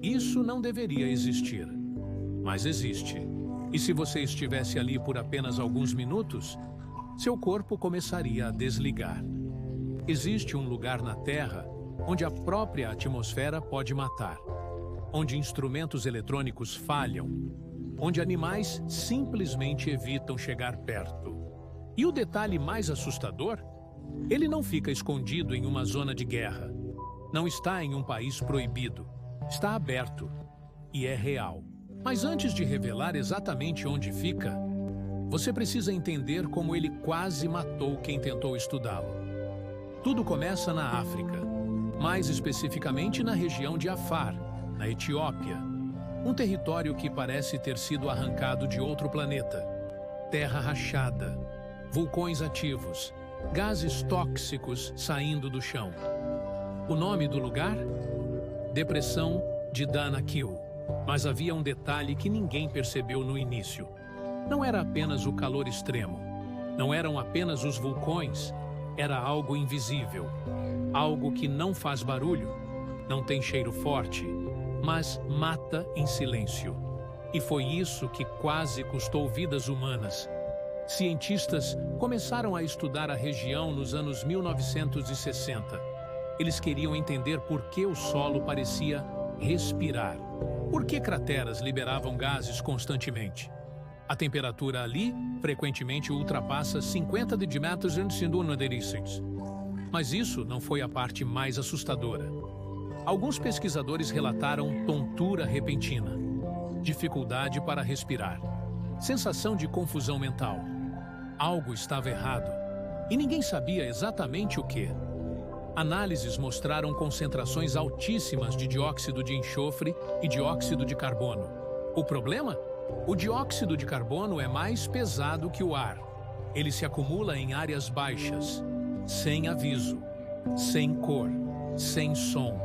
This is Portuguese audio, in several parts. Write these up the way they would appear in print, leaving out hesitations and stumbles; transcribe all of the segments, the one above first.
Isso não deveria existir, mas existe. E se você estivesse ali por apenas alguns minutos, seu corpo começaria a desligar. Existe um lugar na Terra onde a própria atmosfera pode matar, onde instrumentos eletrônicos falham, onde animais simplesmente evitam chegar perto. E o detalhe mais assustador? Ele não fica escondido em uma zona de guerra. Não está em um país proibido. Está aberto. E é real. Mas antes de revelar exatamente onde fica, você precisa entender como ele quase matou quem tentou estudá-lo. Tudo começa na África, mais especificamente na região de Afar, na Etiópia. Um território que parece ter sido arrancado de outro planeta. Terra rachada, vulcões ativos, gases tóxicos saindo do chão. O nome do lugar? Depressão de Danakil. Mas havia um detalhe que ninguém percebeu no início. Não era apenas o calor extremo. Não eram apenas os vulcões. Era algo invisível. Algo que não faz barulho, não tem cheiro forte, mas mata em silêncio. E foi isso que quase custou vidas humanas. Cientistas começaram a estudar a região nos anos 1960. Eles queriam entender por que o solo parecia respirar. Por que crateras liberavam gases constantemente? A temperatura ali frequentemente ultrapassa 50 decímetros em segundo. Mas isso não foi a parte mais assustadora. Alguns pesquisadores relataram tontura repentina, dificuldade para respirar, sensação de confusão mental. Algo estava errado, e ninguém sabia exatamente o que. Análises mostraram concentrações altíssimas de dióxido de enxofre e dióxido de carbono. O problema? O dióxido de carbono é mais pesado que o ar. Ele se acumula em áreas baixas, sem aviso, sem cor, sem som.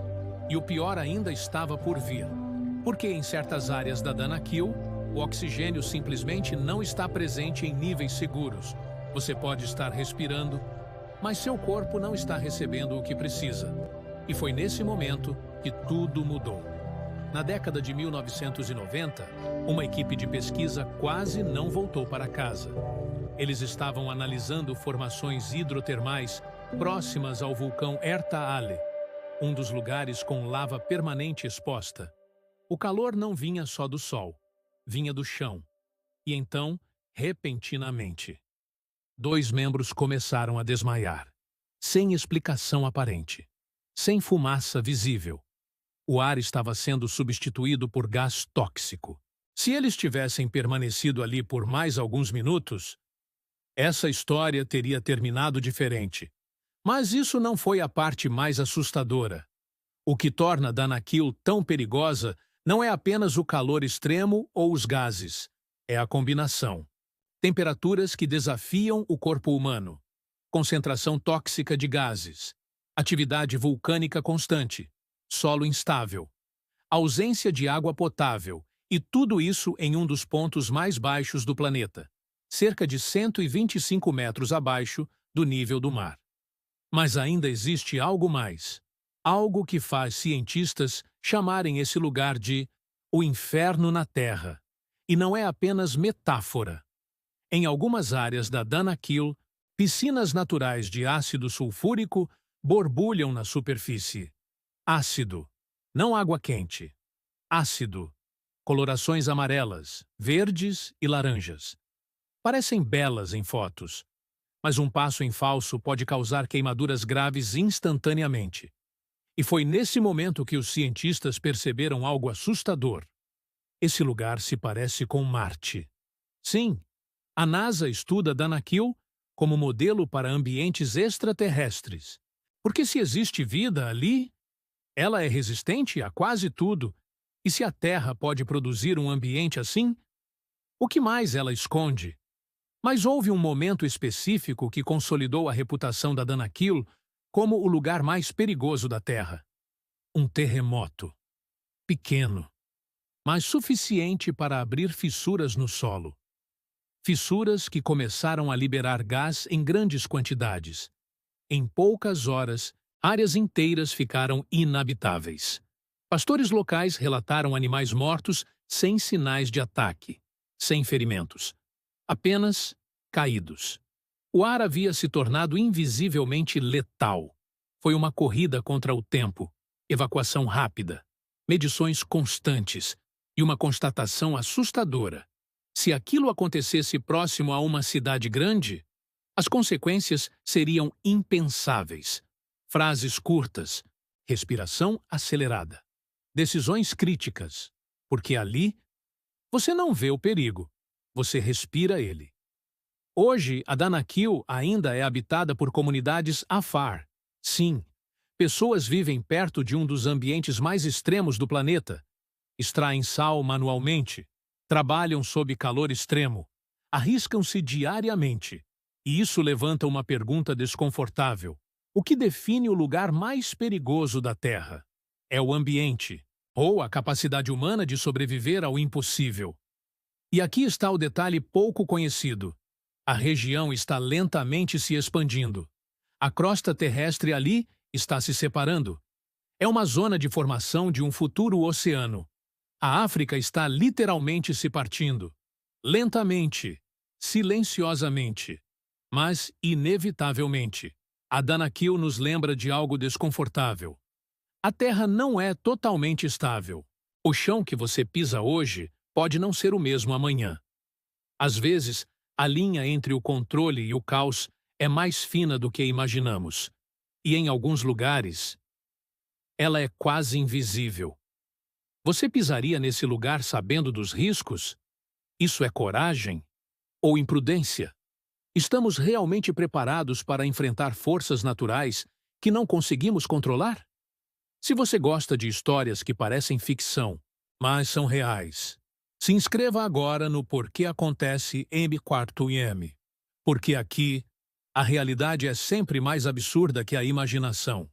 E o pior ainda estava por vir. Porque em certas áreas da Danakil, o oxigênio simplesmente não está presente em níveis seguros. Você pode estar respirando, mas seu corpo não está recebendo o que precisa. E foi nesse momento que tudo mudou. Na década de 1990, uma equipe de pesquisa quase não voltou para casa. Eles estavam analisando formações hidrotermais próximas ao vulcão Erta Ale, um dos lugares com lava permanente exposta. O calor não vinha só do sol, vinha do chão. E então, repentinamente, 2 membros começaram a desmaiar, sem explicação aparente, sem fumaça visível. O ar estava sendo substituído por gás tóxico. Se eles tivessem permanecido ali por mais alguns minutos, essa história teria terminado diferente. Mas isso não foi a parte mais assustadora. O que torna Danakil tão perigosa não é apenas o calor extremo ou os gases, é a combinação. Temperaturas que desafiam o corpo humano, concentração tóxica de gases, atividade vulcânica constante, solo instável, ausência de água potável e tudo isso em um dos pontos mais baixos do planeta, cerca de 125 metros abaixo do nível do mar. Mas ainda existe algo mais, algo que faz cientistas chamarem esse lugar de o inferno na Terra. E não é apenas metáfora. Em algumas áreas da Danakil, piscinas naturais de ácido sulfúrico borbulham na superfície. Ácido, não água quente. Ácido, colorações amarelas, verdes e laranjas. Parecem belas em fotos, mas um passo em falso pode causar queimaduras graves instantaneamente. E foi nesse momento que os cientistas perceberam algo assustador. Esse lugar se parece com Marte. Sim, a NASA estuda Danakil como modelo para ambientes extraterrestres. Porque se existe vida ali, ela é resistente a quase tudo. E se a Terra pode produzir um ambiente assim, o que mais ela esconde? Mas houve um momento específico que consolidou a reputação da Danakil como o lugar mais perigoso da Terra. Um terremoto. Pequeno, mas suficiente para abrir fissuras no solo. Fissuras que começaram a liberar gás em grandes quantidades. Em poucas horas, áreas inteiras ficaram inabitáveis. Pastores locais relataram animais mortos sem sinais de ataque, sem ferimentos, apenas caídos. O ar havia se tornado invisivelmente letal. Foi uma corrida contra o tempo, evacuação rápida, medições constantes e uma constatação assustadora. Se aquilo acontecesse próximo a uma cidade grande, as consequências seriam impensáveis. Frases curtas, respiração acelerada, decisões críticas, porque ali você não vê o perigo, você respira ele. Hoje, a Danakil ainda é habitada por comunidades Afar. Sim, pessoas vivem perto de um dos ambientes mais extremos do planeta. Extraem sal manualmente, trabalham sob calor extremo, arriscam-se diariamente. E isso levanta uma pergunta desconfortável. O que define o lugar mais perigoso da Terra? É o ambiente, ou a capacidade humana de sobreviver ao impossível. E aqui está o detalhe pouco conhecido. A região está lentamente se expandindo. A crosta terrestre ali está se separando. É uma zona de formação de um futuro oceano. A África está literalmente se partindo. Lentamente, silenciosamente, mas inevitavelmente. A Danakil nos lembra de algo desconfortável. A Terra não é totalmente estável. O chão que você pisa hoje pode não ser o mesmo amanhã. Às vezes, a linha entre o controle e o caos é mais fina do que imaginamos. E em alguns lugares, ela é quase invisível. Você pisaria nesse lugar sabendo dos riscos? Isso é coragem ou imprudência? Estamos realmente preparados para enfrentar forças naturais que não conseguimos controlar? Se você gosta de histórias que parecem ficção, mas são reais, se inscreva agora no Porquê Acontece M4M. Porque aqui, a realidade é sempre mais absurda que a imaginação.